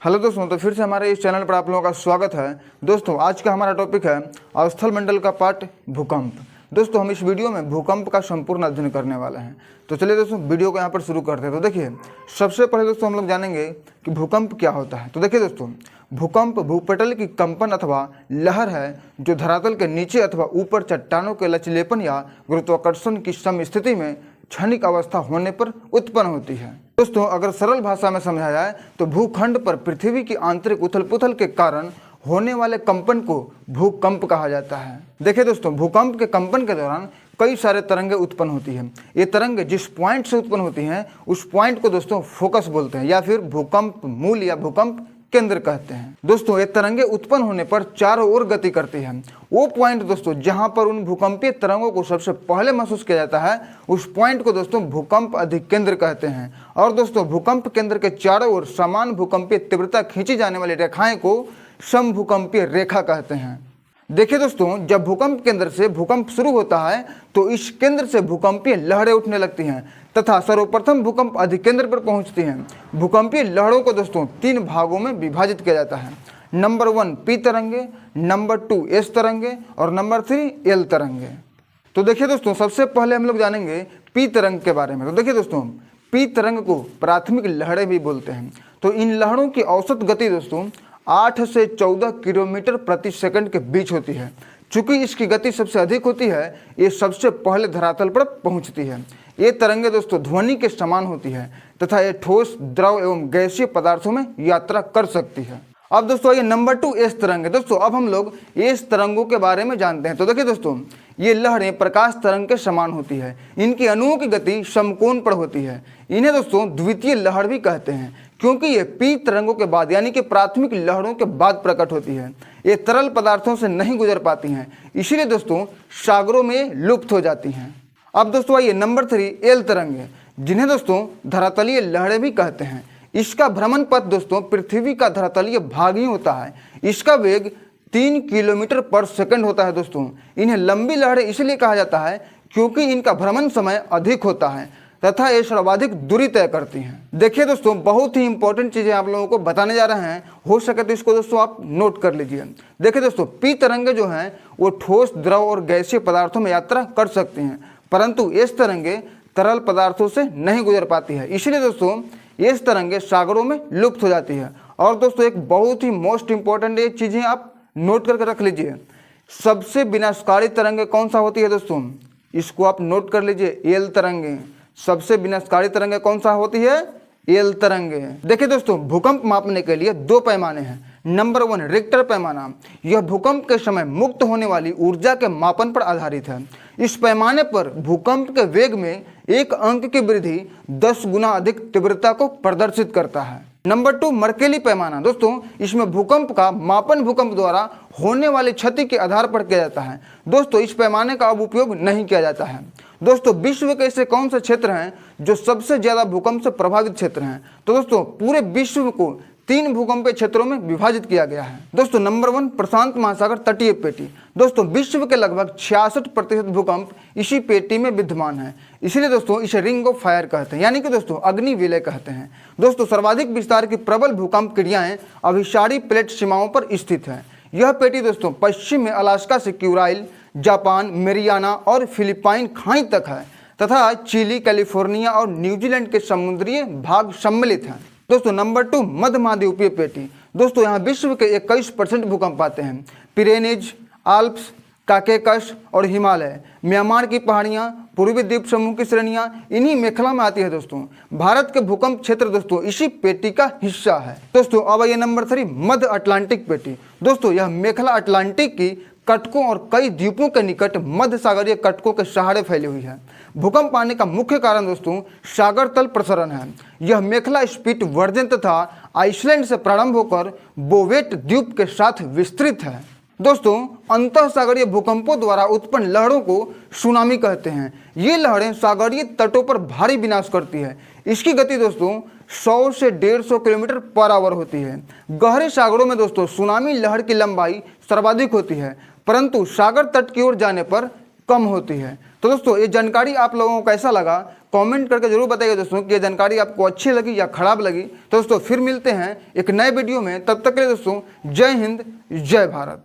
Hello दोस्तों, तो फिर से हमारे इस चैनल पर आप लोगों का स्वागत है। दोस्तों आज का हमारा टॉपिक है अवस्थल मंडल का पार्ट भूकंप। दोस्तों हम इस वीडियो में भूकंप का संपूर्ण अध्ययन करने वाले हैं। तो चलिए दोस्तों वीडियो को यहाँ पर शुरू करते हैं। तो देखिए सबसे पहले दोस्तों हम लोग जानेंगे कि भूकंप क्या होता है। तो देखिए दोस्तों, भूकंप भूपटल की कंपन अथवा लहर है जो धरातल के नीचे अथवा ऊपर चट्टानों के लचीलेपन या गुरुत्वाकर्षण की समस्थिति में क्षणिक अवस्था होने पर उत्पन्न होती है। दोस्तों अगर सरल भाषा में समझा जाए तो भूखंड पर पृथ्वी की आंतरिक उथल पुथल के कारण होने वाले कंपन को भूकंप कहा जाता है। देखिए दोस्तों, भूकंप के कंपन के दौरान कई सारे तरंगें उत्पन्न होती हैं। ये तरंगें जिस पॉइंट से उत्पन्न होती हैं उस पॉइंट को दोस्तों फोकस बोलते हैं या फिर भूकंप मूल या भूकंप केंद्र कहते हैं। दोस्तों ये तरंगे उत्पन्न होने पर चारों ओर गति करती हैं। वो पॉइंट दोस्तों जहां पर उन भूकंपीय तरंगों को सबसे पहले महसूस किया जाता है उस पॉइंट को दोस्तों भूकंप अधिकेंद्र कहते हैं। और दोस्तों भूकंप केंद्र के चारों ओर समान भूकंपीय तीव्रता खींची जाने वाली रेखाएं को समभूकंपीय रेखा कहते हैं। देखिए दोस्तों, जब भूकंप केंद्र से भूकंप शुरू होता है तो इस केंद्र से भूकंपीय लहरें उठने लगती हैं तथा सर्वप्रथम भूकंप अधिकेंद्र पर पहुंचती हैं। भूकंपीय लहरों को दोस्तों तीन भागों में विभाजित किया जाता है। नंबर 1 पी तरंगे, नंबर 2 एस तरंगे और नंबर 3 एल तरंगे। तो देखिए दोस्तों, सबसे पहले हम लोग जानेंगे पी तरंग के बारे में। तो देखिए दोस्तों, पी तरंग को प्राथमिक लहरें भी बोलते हैं। तो इन लहरों की औसत गति दोस्तों 8 से 14 किलोमीटर प्रति सेकंड के बीच होती है। चूंकि इसकी गति सबसे अधिक होती है, ये सबसे पहले धरातल पर पहुंचती है। ये तरंगे दोस्तों ध्वनि के समान होती है तथा ये ठोस, द्रव एवं गैसीय पदार्थों में यात्रा कर सकती है। अब दोस्तों ये नंबर 2 एस तरंग है। दोस्तों अब हम लोग एस तरंगों के बारे में जानते हैं। तो देखिए दोस्तों, ये लहरें प्रकाश तरंग के समान होती है। इनकी अणुओं की गति समकोण पर होती है। इन्हें दोस्तों द्वितीय लहर भी कहते हैं क्योंकि ये पी तरंगों के बाद यानी कि प्राथमिक लहरों के बाद प्रकट होती है। ये तरल पदार्थों से नहीं गुजर पाती हैं, इसीलिए दोस्तों सागरों में लुप्त हो जाती हैं। अब दोस्तों आइए नंबर 3 एल तरंगे, जिन्हें दोस्तों धरातलीय लहरें भी कहते हैं। इसका भ्रमण पथ दोस्तों पृथ्वी का धरातलीय भाग ही होता है। इसका वेग 3 किलोमीटर पर सेकंड होता है। दोस्तों इन्हें लंबी लहरें इसलिए कहा जाता है क्योंकि इनका भ्रमण समय अधिक होता है तथा ये सर्वाधिक दूरी तय करती हैं। देखिए दोस्तों, बहुत ही इंपॉर्टेंट चीज़ें आप लोगों को बताने जा रहे हैं, हो सके तो इसको दोस्तों आप नोट कर लीजिए। देखिए दोस्तों, पी तरंगे जो हैं वो ठोस, द्रव और गैसीय पदार्थों में यात्रा कर सकती हैं, परंतु एस तरंगे तरल पदार्थों से नहीं गुजर पाती है। इसलिए दोस्तों एस तरंगे सागरों में लुप्त हो जाती है। और दोस्तों एक बहुत ही मोस्ट इंपॉर्टेंट ये चीज़ें आप नोट करके रख लीजिए। सबसे विनाशकारी तरंगे कौन सा होती है दोस्तों, इसको आप नोट कर लीजिए, एल तरंगे। सबसे विनाशकारी तरंगे कौन सा होती है, एल तरंगे। देखिए दोस्तों, भूकंप मापने के लिए 2 पैमाने हैं। नंबर 1 रिक्टर पैमाना, यह भूकंप के समय मुक्त होने वाली ऊर्जा के मापन पर आधारित है। इस पैमाने पर भूकंप के वेग में 1 अंक की वृद्धि 10 गुना अधिक तीव्रता को प्रदर्शित करता है। नंबर 2 मर्केली पैमाना, दोस्तों इसमें भूकंप का मापन भूकंप द्वारा होने वाली क्षति के आधार पर किया जाता है। दोस्तों इस पैमाने का अब उपयोग नहीं किया जाता है। दोस्तों विश्व के ऐसे कौन से क्षेत्र हैं जो सबसे ज्यादा भूकंप से प्रभावित क्षेत्र हैं? तो दोस्तों पूरे विश्व को 3 भूकंपीय क्षेत्रों में विभाजित किया गया है। दोस्तों नंबर 1 प्रशांत महासागर तटीय पेटी। दोस्तों विश्व के लगभग 66% भूकंप इसी पेटी में विद्यमान है, इसीलिए दोस्तों इसे रिंग ऑफ फायर कहते हैं, यानी कि दोस्तों अग्नि विलय कहते हैं। दोस्तों सर्वाधिक विस्तार की प्रबल भूकंप क्रियाएं अभिसारी प्लेट सीमाओं पर स्थित है। यह पेटी दोस्तों पश्चिम में अलास्का से क्यूराइल, जापान, मेरियाना और फिलिपाइन खाई तक है तथा चिली, कैलिफोर्निया और न्यूजीलैंड के समुद्रीय भाग सम्मिलित हैं। दोस्तों नंबर 2 मध्य महाद्वीपीय पेटी। दोस्तों यहाँ विश्व के 21% भूकंप आते हैं। पिरेनीज, आल्प्स, काकेकस और हिमालय, म्यांमार की पहाड़ियाँ, पूर्वी द्वीप समूह की श्रेणियाँ इन्हीं मेखला में आती है। दोस्तों भारत के भूकंप क्षेत्र दोस्तों इसी पेटी का हिस्सा है। दोस्तों अब आइए नंबर 3 मध्य अटलांटिक पेटी। दोस्तों यह मेखला अटलांटिक की कटकों और कई द्वीपों के निकट मध्य सागरीय कटकों के सहारे फैली हुई है। भूकंप आने का मुख्य कारण दोस्तों सागर तल प्रसरण है। यह मेखला स्पीट वर्जन तथा आइसलैंड से प्रारंभ होकर बोवेट द्वीप के साथ विस्तृत है। दोस्तों अंतः सागरीय भूकंपों द्वारा उत्पन्न लहरों को सुनामी कहते हैं। ये लहरें सागरीय तटों पर भारी विनाश करती है। इसकी गति दोस्तों 100 से 150 किलोमीटर पर आवर होती है। गहरे सागरों में दोस्तों सुनामी लहर की लंबाई सर्वाधिक होती है, परंतु सागर तट की ओर जाने पर कम होती है। तो दोस्तों ये जानकारी आप लोगों को कैसा लगा कमेंट करके जरूर बताइएगा दोस्तों कि ये जानकारी आपको अच्छी लगी या खराब लगी। तो दोस्तों फिर मिलते हैं एक नए वीडियो में, तब तक के लिए दोस्तों जय हिंद जय भारत।